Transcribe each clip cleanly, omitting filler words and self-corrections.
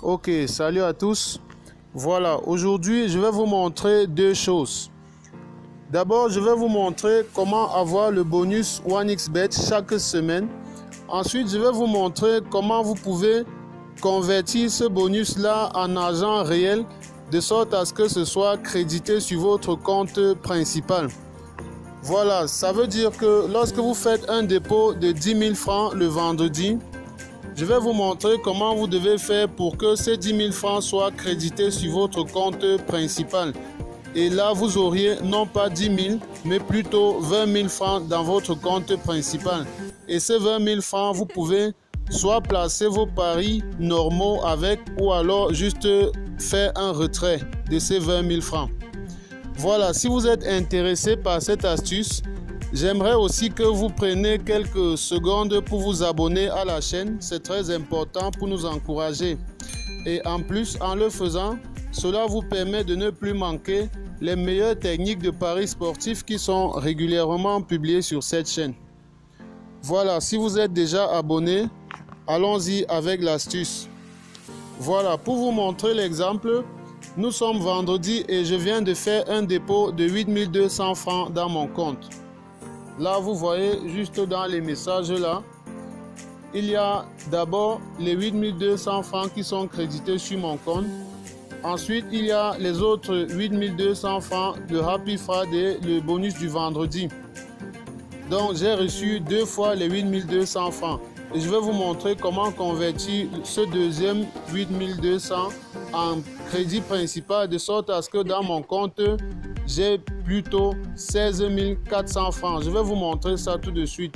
Ok, salut à tous. Voilà, aujourd'hui, je vais vous montrer deux choses. D'abord, je vais vous montrer comment avoir le bonus 1xBet chaque semaine. Ensuite, je vais vous montrer comment vous pouvez convertir ce bonus-là en argent réel de sorte à ce que ce soit crédité sur votre compte principal. Voilà, ça veut dire que lorsque vous faites un dépôt de 10 000 francs le vendredi, je vais vous montrer comment vous devez faire pour que ces 10 000 francs soient crédités sur votre compte principal. Et là, vous auriez non pas 10 000, mais plutôt 20 000 francs dans votre compte principal. Et ces 20 000 francs, vous pouvez soit placer vos paris normaux avec, ou alors juste faire un retrait de ces 20 000 francs. Voilà, si vous êtes intéressé par cette astuce, j'aimerais aussi que vous preniez quelques secondes pour vous abonner à la chaîne. C'est très important pour nous encourager. Et en plus, en le faisant, cela vous permet de ne plus manquer les meilleures techniques de paris sportifs qui sont régulièrement publiées sur cette chaîne. Voilà, si vous êtes déjà abonné, allons-y avec l'astuce. Voilà, pour vous montrer l'exemple, nous sommes vendredi et je viens de faire un dépôt de 8 200 francs dans mon compte. Là, vous voyez juste dans les messages là, il y a d'abord les 8 200 francs qui sont crédités sur mon compte. Ensuite, il y a les autres 8 200 francs de Happy Friday, le bonus du vendredi. Donc, j'ai reçu deux fois les 8 200 francs. Et je vais vous montrer comment convertir ce deuxième 8 200 en crédit principal de sorte à ce que dans mon compte, j'ai plutôt 16 400 francs. Je vais vous montrer ça tout de suite.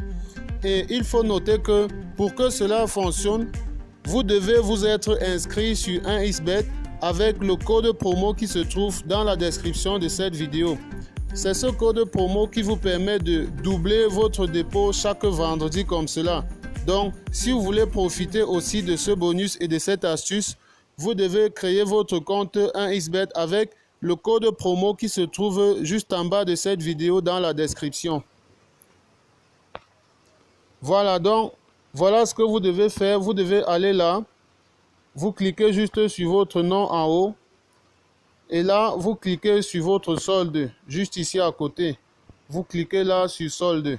Et il faut noter que pour que cela fonctionne, vous devez vous être inscrit sur 1xBet avec le code promo qui se trouve dans la description de cette vidéo. C'est ce code promo qui vous permet de doubler votre dépôt chaque vendredi comme cela. Donc, si vous voulez profiter aussi de ce bonus et de cette astuce, vous devez créer votre compte 1xBet avec le code promo qui se trouve juste en bas de cette vidéo dans la description. Voilà, donc, voilà ce que vous devez faire. Vous devez aller là. Vous cliquez juste sur votre nom en haut. Et là, vous cliquez sur votre solde, juste ici à côté. Vous cliquez là sur solde.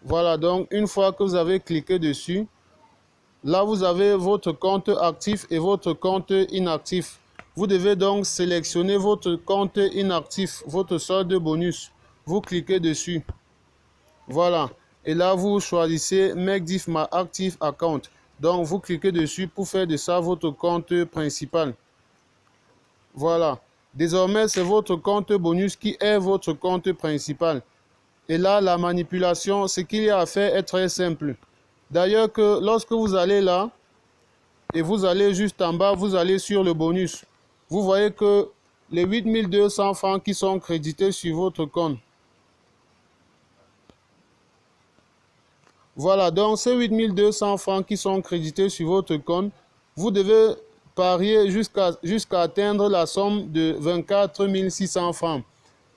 Voilà, donc une fois que vous avez cliqué dessus, là vous avez votre compte actif et votre compte inactif. Vous devez donc sélectionner votre compte inactif, votre solde bonus. Vous cliquez dessus. Voilà. Et là vous choisissez Make this my active account. Donc vous cliquez dessus pour faire de ça votre compte principal. Voilà. Désormais c'est votre compte bonus qui est votre compte principal. Et là, la manipulation, ce qu'il y a à faire est très simple. D'ailleurs que lorsque vous allez là, et vous allez juste en bas, vous allez sur le bonus. Vous voyez que les 8 200 francs qui sont crédités sur votre compte. Voilà, donc ces 8 200 francs qui sont crédités sur votre compte, vous devez parier jusqu'à atteindre la somme de 24 600 francs.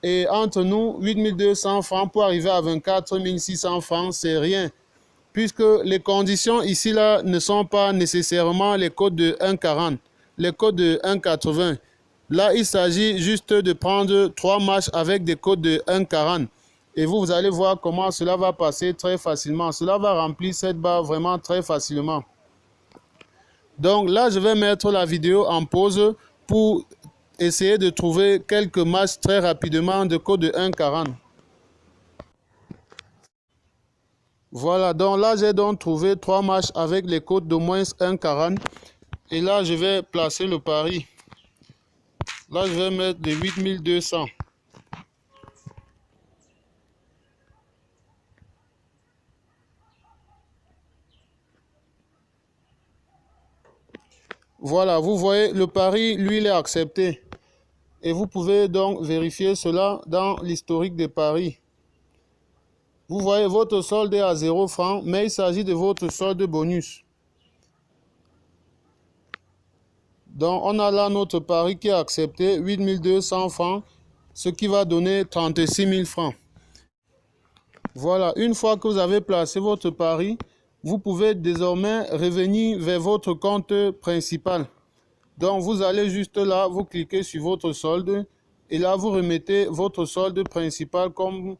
Et entre nous, 8 200 francs pour arriver à 24 600 francs, c'est rien. Puisque les conditions ici là ne sont pas nécessairement les codes de 1,40, les codes de 1,80. Là, il s'agit juste de prendre 3 matchs avec des codes de 1,40. Et vous allez voir comment cela va passer très facilement. Cela va remplir cette barre vraiment très facilement. Donc là, je vais mettre la vidéo en pause pour essayer de trouver quelques matchs très rapidement de code de 1,40. Voilà, donc là j'ai donc trouvé 3 matchs avec les codes d'au moins 1,40. Et là je vais placer le pari. Là je vais mettre de 8 200. Voilà, vous voyez, le pari, lui, il est accepté. Et vous pouvez donc vérifier cela dans l'historique des paris. Vous voyez, votre solde est à 0 francs, mais il s'agit de votre solde bonus. Donc, on a là notre pari qui est accepté, 8 200 francs, ce qui va donner 36 000 francs. Voilà, une fois que vous avez placé votre pari, vous pouvez désormais revenir vers votre compte principal. Donc, vous allez juste là, vous cliquez sur votre solde et là, vous remettez votre solde principal comme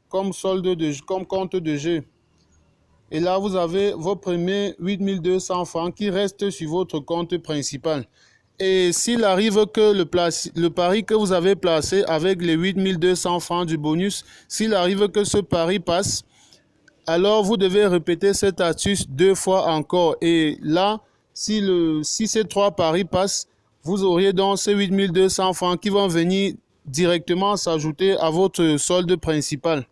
compte de jeu. Et là, vous avez vos premiers 8200 francs qui restent sur votre compte principal. Et s'il arrive que le pari que vous avez placé avec les 8200 francs du bonus, s'il arrive que ce pari passe, alors vous devez répéter cette astuce 2 fois encore. Et là, si ces 3 paris passent, vous auriez donc ces 8200 francs qui vont venir directement s'ajouter à votre solde principal.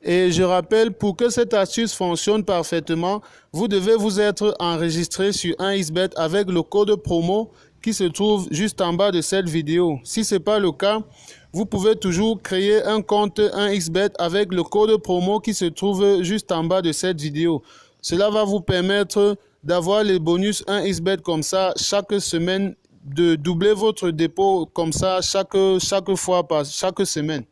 Et je rappelle, pour que cette astuce fonctionne parfaitement, vous devez vous être enregistré sur 1xBet avec le code promo qui se trouve juste en bas de cette vidéo. Si ce n'est pas le cas, vous pouvez toujours créer un compte 1xBet avec le code promo qui se trouve juste en bas de cette vidéo. Cela va vous permettre d'avoir les bonus 1xBet comme ça chaque semaine, de doubler votre dépôt comme ça chaque semaine.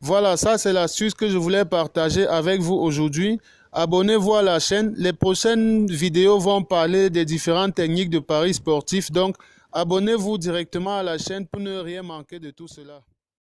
Voilà, ça c'est l'astuce que je voulais partager avec vous aujourd'hui. Abonnez-vous à la chaîne. Les prochaines vidéos vont parler des différentes techniques de paris sportifs. Donc, abonnez-vous directement à la chaîne pour ne rien manquer de tout cela.